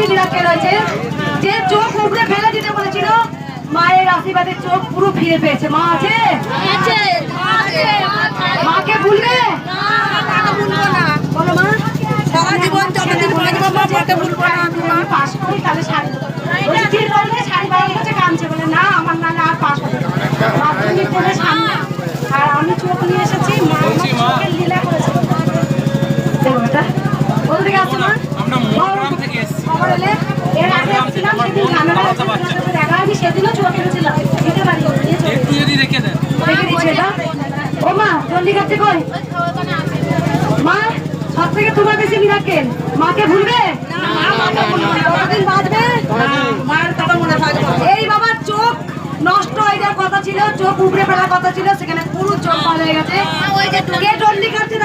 বেশি মিরাকেল হয়েছে। যে চোখ উপরে ফেলে দিতে বলেছিল, মায়ের আশীর্বাদে চোখ পুরো ফিরে পেয়েছে। মা আছে? মাকে ভুলবে? বলো মা। সারা জীবন যতদিন বাঁচবো মাকে ভুলবো না। আমি পাস করি তাহলে শাড়ি বলছি, ঠিক বলছে শাড়ি বাইরে গেছে কাঁদছে, বলে না আমার না আর পাস হবে না। মাধ্যমিক পড়ে সামনে, আর আমি চোখ নিয়ে এসেছি। মা আমার চোখের লীলা করেছে। দেখো এটা কোথা থেকে আসছে মা? আমরা মোহগ্রাম থেকে এসেছি। খবর এলে এর আগে আসছিলাম, সেদিন ঝামেলা হচ্ছে, দেখা হয়নি, সেদিনও চোখ এনেছিলাম দিতে পারি একটু যদি রেখে দেন। রেখে দিচ্ছে এটা। ও মা চন্ডিগড় থেকে কই? মা সব থেকে তোমার বেশি মিরাকেল। মাকে ভুলবে? কতদিন বাঁচবে? মায়ের কথা মনে থাকবে। এই বাবার চোখ নষ্ট হয়ে যাওয়ার কথা ছিল, চোখ উপড়ে ফেলার কথা ছিল, সেখানে পুরো চোখ ভালো হয়ে গেছে। কে চন্ডি কাটছে?